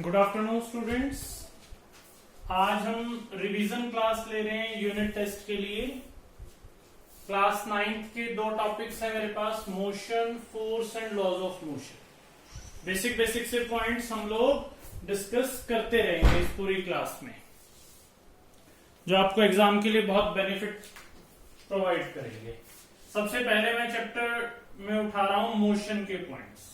Good afternoon students. आज हम revision class ले रहे हैं यूनिट टेस्ट के लिए। क्लास 9th के दो टॉपिक्स हैं मेरे पास, motion, force and laws of motion. Basic से पॉइंट्स हम लोग डिस्कस करते रहेंगे इस पूरी क्लास में, जो आपको एग्जाम के लिए बहुत बेनिफिट प्रोवाइड करेंगे। सबसे पहले मैं चैप्टर में उठा रहा हूं मोशन के पॉइंट्स।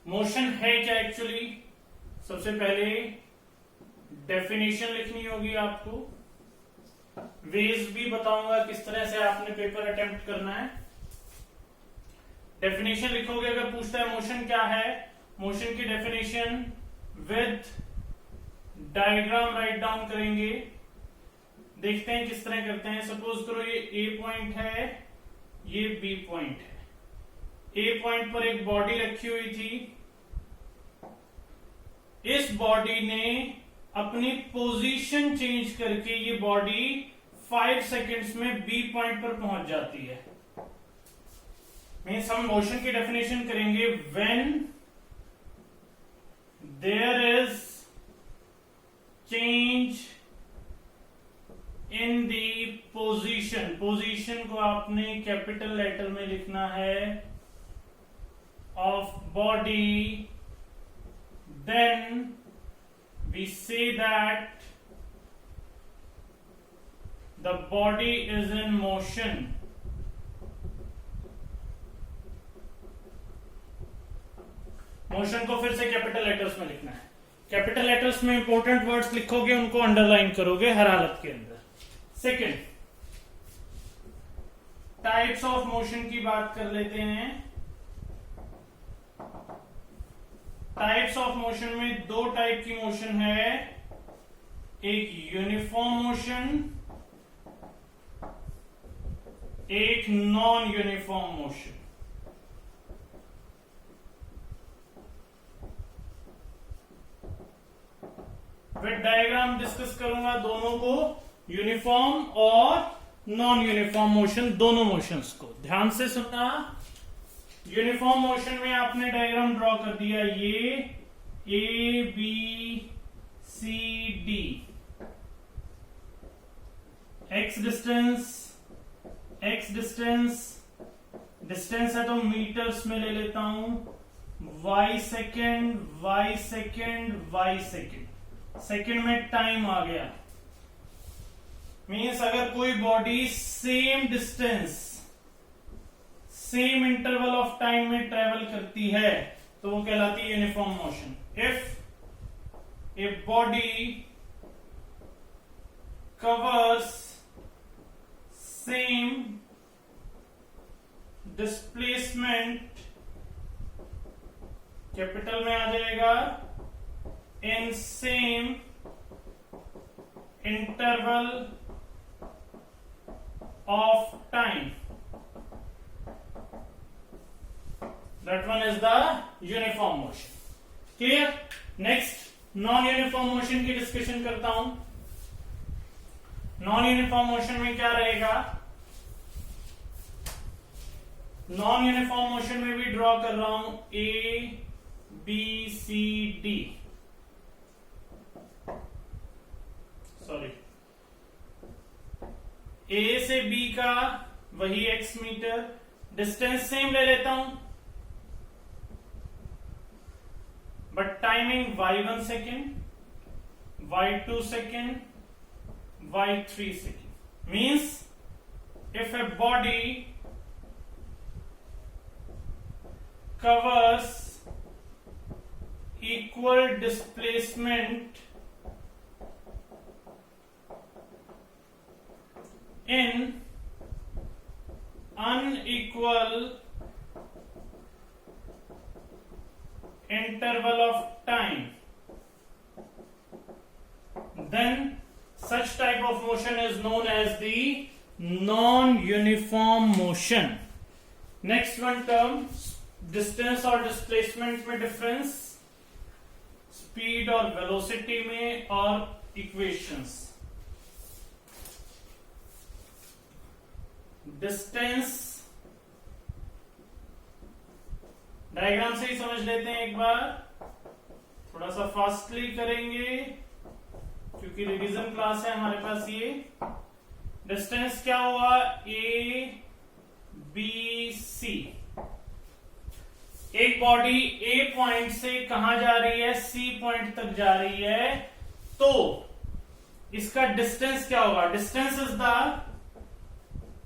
मोशन है क्या एक्चुअली? सबसे पहले डेफिनेशन लिखनी होगी आपको, वेज भी बताऊंगा किस तरह से आपने पेपर अटेम्प्ट करना है। डेफिनेशन लिखोगे, अगर पूछता है मोशन क्या है, मोशन की definition with diagram write down करेंगे। देखते हैं किस तरह करते हैं। सपोज करो ये ए पॉइंट है, ये बी पॉइंट है। ए पॉइंट पर एक बॉडी रखी हुई थी। इस बॉडी ने अपनी पोजीशन चेंज करके ये बॉडी 5 सेकेंड्स में बी पॉइंट पर पहुंच जाती है। मीन्स हम मोशन की डेफिनेशन करेंगे when there is change in the position. Position को आपने कैपिटल लेटर में लिखना है of body, then we say that the body is in motion. Motion को फिर से कैपिटल लेटर्स में लिखना है। कैपिटल लेटर्स में इंपॉर्टेंट वर्ड्स लिखोगे, उनको अंडरलाइन करोगे हर हालत के अंदर। सेकंड, टाइप्स ऑफ मोशन की बात कर लेते हैं। टाइप्स ऑफ मोशन में दो टाइप की मोशन है, एक यूनिफॉर्म मोशन, एक non uniform motion. With diagram discuss करूंगा दोनों को, यूनिफॉर्म और नॉन यूनिफॉर्म मोशन, दोनों मोशंस को ध्यान से सुनना। यूनिफॉर्म मोशन में आपने डायग्राम ड्रॉ कर दिया, ये A B C D, X distance है तो मीटर्स में ले लेता हूं। वाई सेकेंड, सेकेंड में टाइम आ गया। मीन्स अगर कोई body same distance same interval of time में ट्रेवल करती है तो वो कहलाती है uniform motion. If a body covers same displacement, capital में आ जाएगा, in same interval of time, that one is the uniform motion. Clear? Next, non uniform motion की डिस्कशन करता हूं। नॉन यूनिफॉर्म मोशन में क्या रहेगा? नॉन यूनिफॉर्म मोशन में भी ड्रॉ कर रहा हूं, A B C D, sorry, A से बी का वही एक्स मीटर, डिस्टेंस सेम ले लेता हूं, but timing y1 second, y2 second, y3 second. Means if a body covers equal displacement in unequal interval of time, then such type of motion is known as the non-uniform motion. Next one term, distance और displacement में difference, speed और velocity में, और equations। distance diagram से ही समझ लेते हैं एक बार, थोड़ा सा फास्टली करेंगे क्योंकि रिवीजन क्लास है हमारे पास। ये डिस्टेंस क्या हुआ, ए बी सी। एक बॉडी ए पॉइंट से कहां जा रही है, सी पॉइंट तक जा रही है, तो इसका डिस्टेंस क्या होगा, distance is the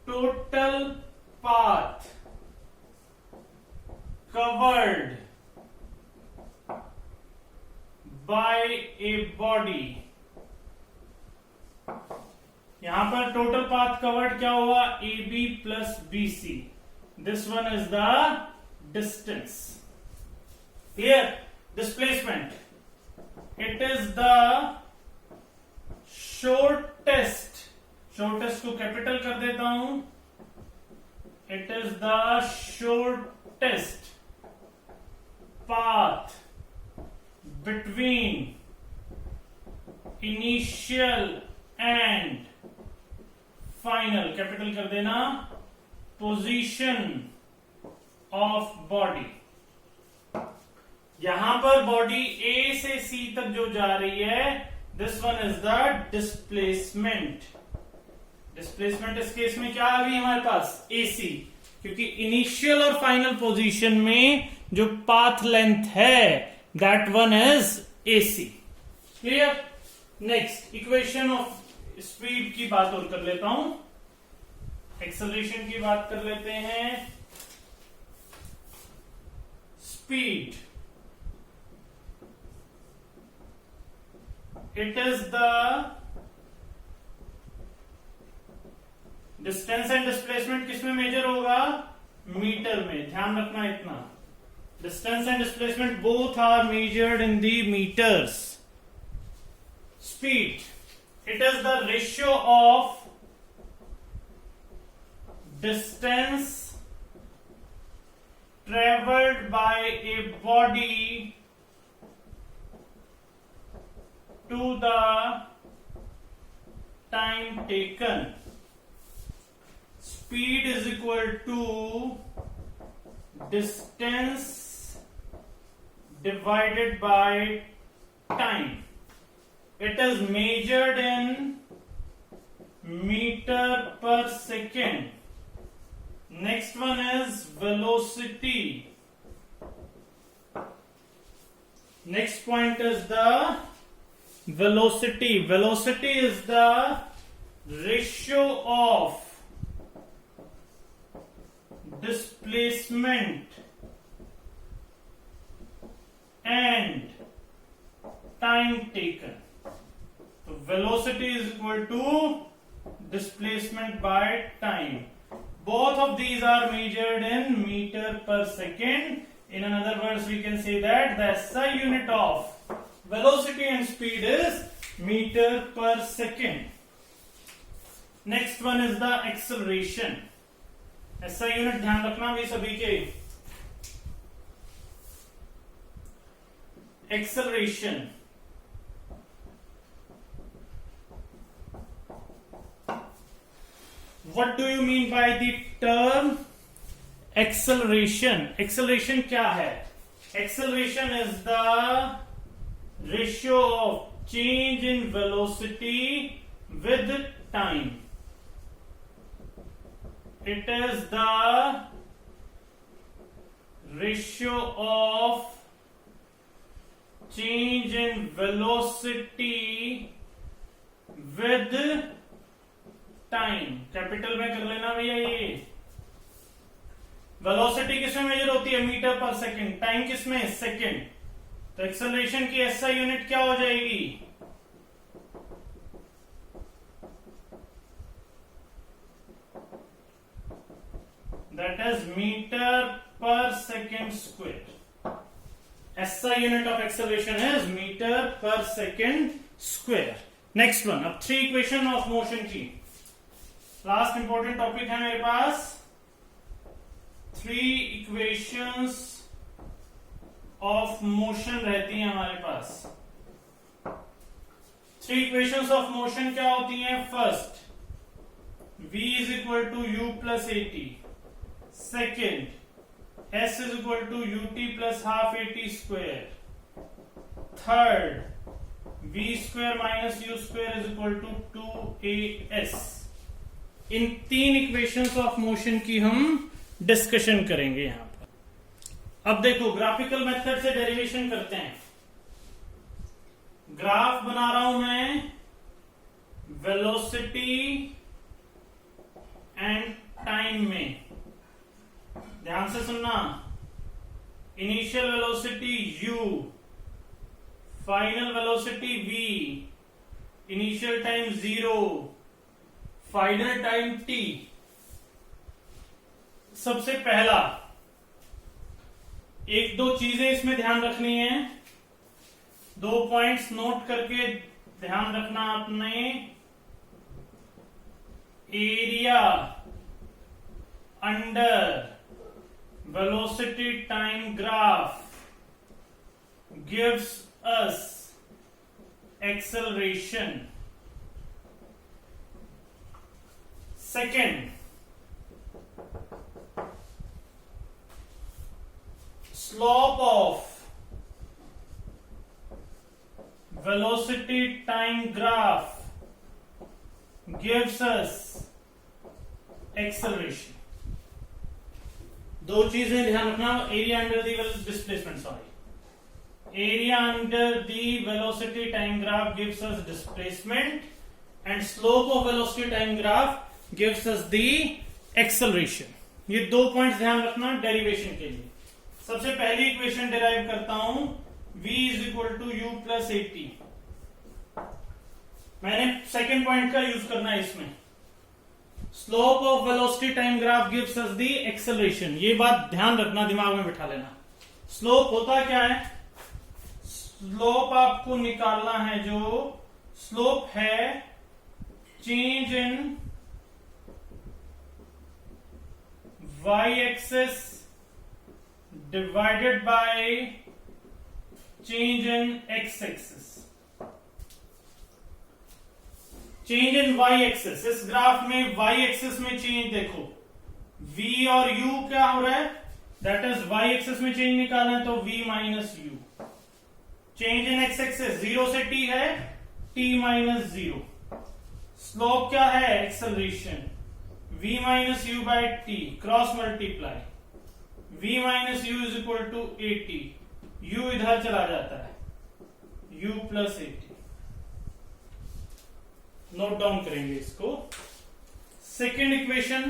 total path covered by a body. यहां पर टोटल पाथ कवर्ड क्या हुआ, A B plus B C. This one is the distance. Here displacement, it is the shortest को कैपिटल कर देता हूं, it is the shortest path between initial and final, capital कर देना, position of body। यहां पर बॉडी ए से सी तक जो जा रही है, this one is the displacement. Displacement इस केस में क्या आ गई हमारे पास, एसी, क्योंकि इनिशियल और फाइनल पोजीशन में जो पाथ लेंथ है that one is AC. Clear. Next equation of speed की बात और कर लेता हूं, एक्सेलरेशन की बात कर लेते हैं। Speed, it is the distance and displacement किसमें मेजर होगा, मीटर में। ध्यान रखना इतना, distance and displacement both are measured in the metres. Speed, it is the ratio of distance travelled by a body to the time taken. Speed is equal to distance divided by time. It is measured in meter per second. Next one is velocity. Next point is the velocity. Velocity is the ratio of displacement and time taken. So velocity is equal to displacement by time. Both of these are measured in meter per second. In other words, we can say that the SI unit of velocity and speed is meter per second. Next one is the acceleration. SI unit ध्यान रखना भी सभी के। Acceleration, what do you mean by the term acceleration? Acceleration क्या है? Acceleration is the ratio of change in velocity with time. It is the ratio of change in velocity with time. Capital में कर लेना भैया। ये velocity किसमें major होती है, मीटर पर सेकंड। टाइम किसमें, सेकंड। तो एक्सेलरेशन की एसआई यूनिट क्या हो जाएगी, that is metre per second square. SI unit of acceleration is metre per second square. Next one, अब 3 इक्वेशन ऑफ मोशन की लास्ट इंपॉर्टेंट टॉपिक है मेरे पास। 3 इक्वेशंस ऑफ मोशन रहती हैं हमारे पास। 3 इक्वेशंस ऑफ मोशन क्या होती हैं? First, v is equal to u plus a t. Second, S is equal to ut plus half at square. Third, v square minus u square is equal to 2as. इन तीन equations of motion की हम discussion करेंगे यहां पर। अब देखो graphical method से derivation करते हैं। ग्राफ बना रहा हूं मैं वेलोसिटी एंड टाइम में। ध्यान से सुनना, initial velocity u, final velocity v, initial time 0, final time t। सबसे पहला एक दो चीजें इसमें ध्यान रखनी है, दो पॉइंट्स नोट करके ध्यान रखना आपने। Area under velocity time graph gives us acceleration. Second, slope of velocity time graph gives us acceleration. दो चीजें ध्यान रखना, area under the displacement, sorry, area under the velocity time graph gives us displacement and slope of velocity time graph gives us the acceleration. ये दो points ध्यान रखना derivation के लिए। सबसे पहली इक्वेशन डिराइव करता हूं, v is equal to u plus at। मैंने सेकेंड पॉइंट का यूज करना है इसमें। Slope of velocity time graph gives us the acceleration. ये बात ध्यान रखना, दिमाग में बिठा लेना। स्लोप होता क्या है? स्लोप आपको निकालना है, जो स्लोप है change in y axis divided by change in x axis. Change in y axis, इस ग्राफ में y एक्सिस में चेंज देखो, v और u क्या हो रहा है, दैट इज y एक्सिस में चेंज निकालना है तो v minus u। Change in x axis 0 से t है, t माइनस 0। स्लोप क्या है? Acceleration, v minus u by t, cross multiply, v minus u is equal to a t. u इधर चला जाता है, u plus a t. Note down करेंगे इसको। Second equation,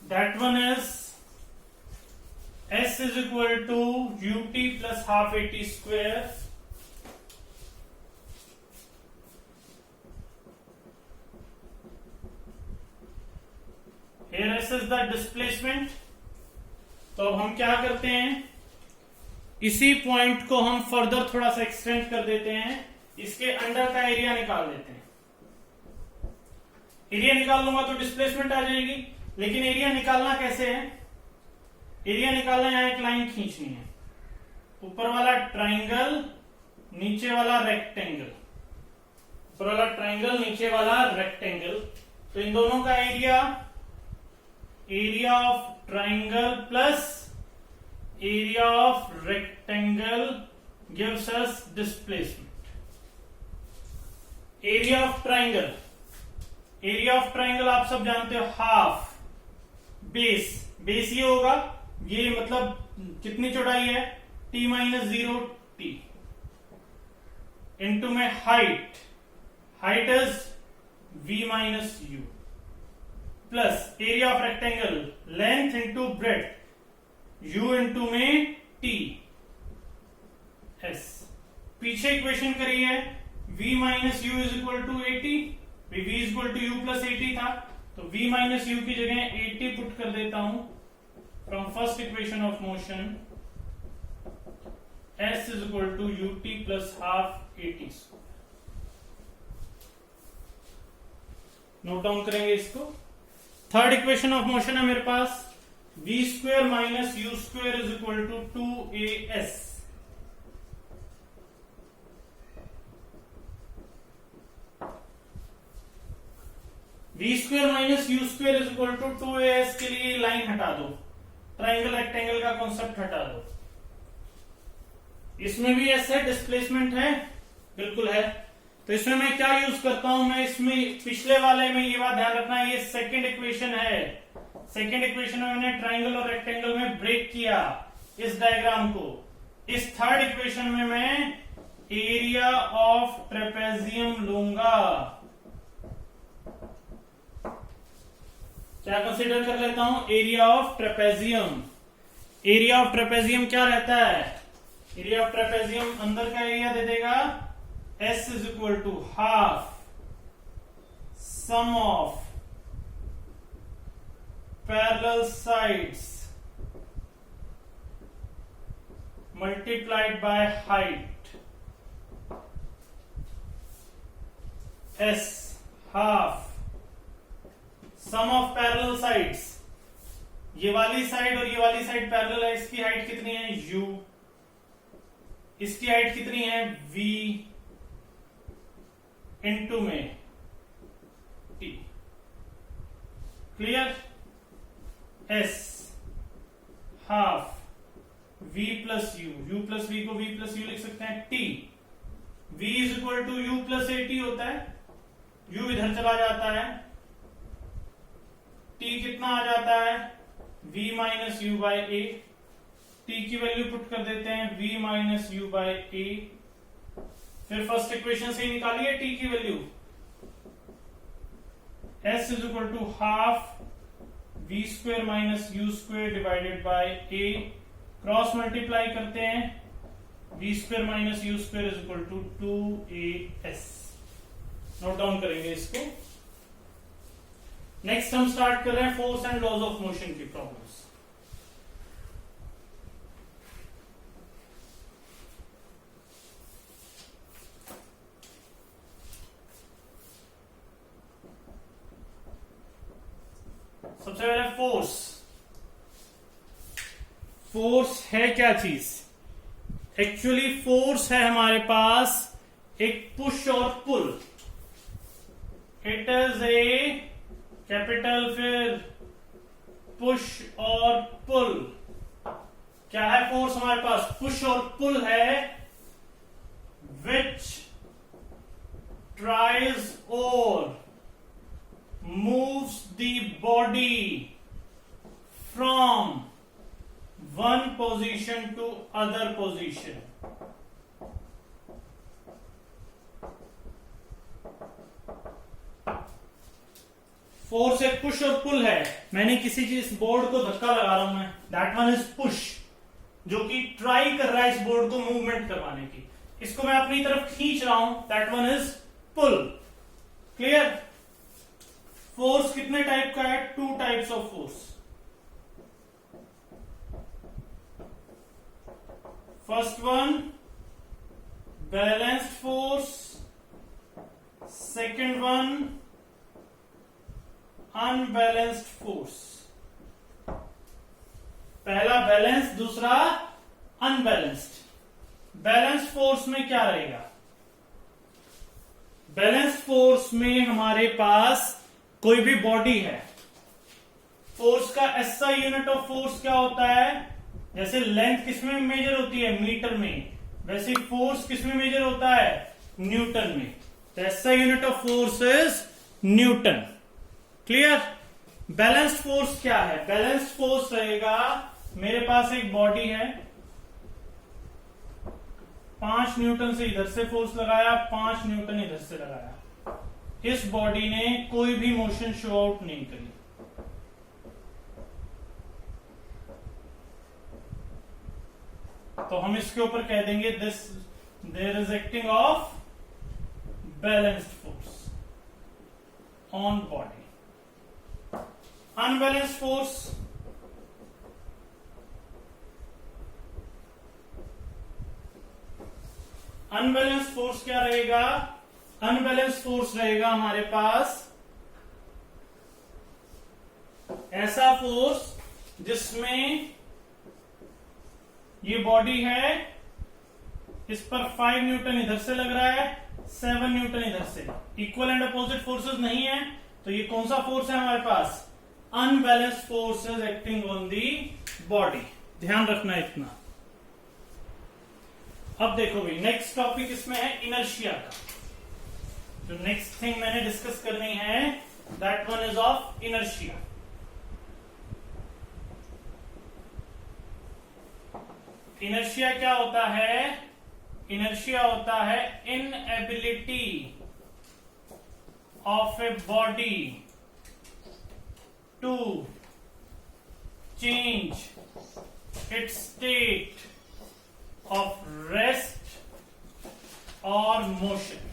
that one is S is equal to ut plus half at square. Here S is the displacement. तो अब हम क्या करते हैं, इसी पॉइंट को हम फर्दर थोड़ा सा एक्सटेंड कर देते हैं, इसके अंडर का एरिया निकाल देते हैं। एरिया निकाल लूंगा तो डिस्प्लेसमेंट आ जाएगी, लेकिन एरिया निकालना कैसे है? एरिया निकालना, यहां एक लाइन खींचनी है, ऊपर वाला ट्राइंगल, नीचे वाला रेक्टेंगल, ऊपर वाला ट्राइंगल, नीचे वाला रेक्टेंगल। तो इन दोनों का area, area of triangle plus area of rectangle gives us displacement. Area of triangle, area of triangle आप सब जानते हो, हाफ बेस, बेस ये होगा, ये मतलब कितनी चौड़ाई है, t माइनस 0 t इंटू में height, height is v minus u, plus area of rectangle, length into breadth, u into में t s। पीछे इक्वेशन करी है, v minus u is equal to a t, v is equal to u plus a t था, तो v minus you की जगह A T put कर देता हूं। From first equation of motion, S is equal to ut plus half at square. Note down करेंगे इसको। Third equation of motion है मेरे पास, v square minus u square is equal to 2as। v square minus u square is equal to 2as के लिए line हटा दो, triangle rectangle का कॉन्सेप्ट हटा दो। इसमें भी ऐसे डिस्प्लेसमेंट है, बिल्कुल है। तो इसमें मैं क्या यूज करता हूं, मैं इसमें पिछले वाले में ये बात ध्यान रखना, ये सेकंड इक्वेशन है। सेकंड इक्वेशन में मैंने ट्रायंगल और रेक्टेंगल में ब्रेक किया इस डायग्राम को। इस थर्ड इक्वेशन में मैं एरिया ऑफ ट्रेपेजियम लूंगा। क्या कंसीडर कर लेता हूं, area of trapezium. Area of trapezium क्या रहता है, एरिया ऑफ ट्रेपेजियम अंदर का एरिया दे देगा S is equal to half sum of parallel sides multiplied by height। S half sum of parallel sides, ये वाली साइड और ये वाली साइड पैरेलल है, इसकी हाइट कितनी है U, इसकी हाइट कितनी है V इनटू में T। Clear, S half V plus U, U plus V को V प्लस U लिख सकते हैं, T V is equal to U plus AT होता है, U इधर चला जाता है, T कितना आ जाता है V minus U by A। T की वैल्यू पुट कर देते हैं V minus U by A। फिर फर्स्ट इक्वेशन से निकालिए T की वैल्यू, S is equal to half V square minus U square divided by A। Cross multiply करते हैं, V square minus U square is equal to 2AS। Note down करेंगे इसको। Next हम स्टार्ट कर रहे हैं force and laws of motion की problems. सबसे पहले फोर्स। फोर्स है क्या चीज, एक्चुअली फोर्स है हमारे पास एक पुश और पुल। इट इज ए कैपिटल, फिर पुश और पुल। क्या है फोर्स हमारे पास, पुश और पुल है, विच ट्राइज और moves the body from one position to other position। Force एक पुश और पुल है। मैंने किसी चीज बोर्ड को धक्का लगा रहा हूं मैं, दैट वन इज पुश, जो कि ट्राई कर रहा है इस बोर्ड को मूवमेंट करवाने की। इसको मैं अपनी तरफ खींच रहा हूं, that one is pull. Clear. Force कितने टाइप का है, two types of force. First one balanced force, second one unbalanced force. पहला बैलेंस, दूसरा अनबैलेंस्ड। बैलेंस्ड फोर्स में क्या रहेगा, बैलेंस्ड फोर्स में हमारे पास कोई भी बॉडी है, फोर्स का एसआई यूनिट ऑफ फोर्स क्या होता है, जैसे लेंथ किसमें मेजर होती है, मीटर में, वैसे फोर्स किसमें मेजर होता है, न्यूटन में। तो SI unit of force is Newton. Clear. Balanced force क्या है, बैलेंस्ड फोर्स रहेगा, मेरे पास एक बॉडी है, 5 न्यूटन से इधर से फोर्स लगाया, 5 न्यूटन इधर से लगाया, इस बॉडी ने कोई भी मोशन शो आउट नहीं करी। तो हम इसके ऊपर कह देंगे this there is acting of balanced force on body. Unbalanced force, unbalanced force क्या रहेगा, अनबैलेंस फोर्स रहेगा हमारे पास ऐसा फोर्स जिसमें ये बॉडी है, इस पर 5 न्यूटन इधर से लग रहा है, 7 न्यूटन इधर से। इक्वल एंड अपोजिट फोर्सेस नहीं है, तो ये कौन सा फोर्स है हमारे पास, unbalanced forces acting on the body. ध्यान रखना इतना। अब देखो भाई, नेक्स्ट टॉपिक इसमें है इनर्शिया का। जो नेक्स्ट थिंग मैंने डिस्कस करनी है, that one is of inertia. Inertia क्या होता है? इनर्शिया होता है inability of a body to change its state of rest और मोशन।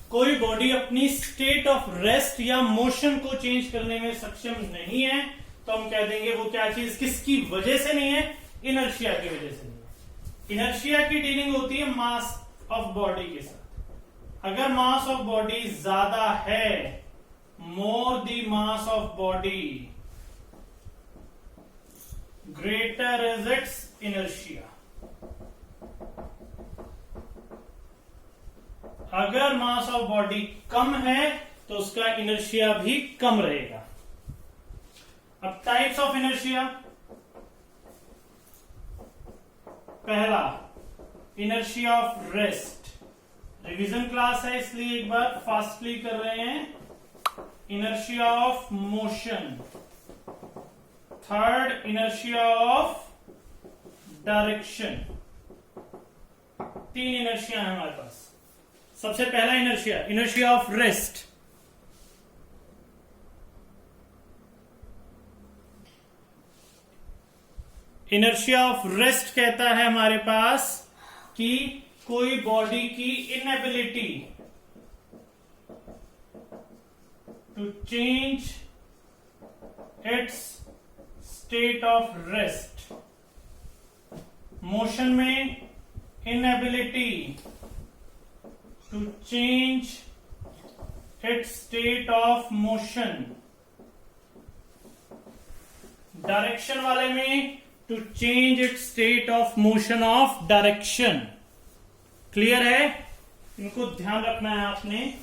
कोई बॉडी अपनी स्टेट ऑफ रेस्ट या मोशन को चेंज करने में सक्षम नहीं है, तो हम कह देंगे वो क्या चीज किसकी वजह से नहीं है? इनर्शिया की वजह से नहीं है। इनर्शिया की डीलिंग होती है मास ऑफ बॉडी के साथ। अगर मास ऑफ बॉडी ज्यादा है, more the mass of body, greater is it's inertia. अगर मास ऑफ बॉडी कम है तो उसका इनर्शिया भी कम रहेगा। अब टाइप्स ऑफ इनर्शिया। पहला, inertia of rest. Revision class है इसलिए एक बार फास्टली कर रहे हैं। Inertia of motion. Third, inertia of direction. 3 inertia है हमारे पास। सबसे पहला inertia, inertia of rest. Inertia of rest कहता है हमारे पास कि कोई बॉडी की inability to change its state of rest. Motion में inability to change its state of motion. Direction वाले में to change its state of motion of direction. Clear है? इनको ध्यान रखना है आपने।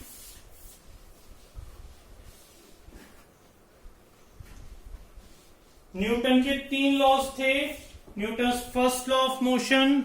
न्यूटन के 3 लॉज थे। Newton's first law of motion,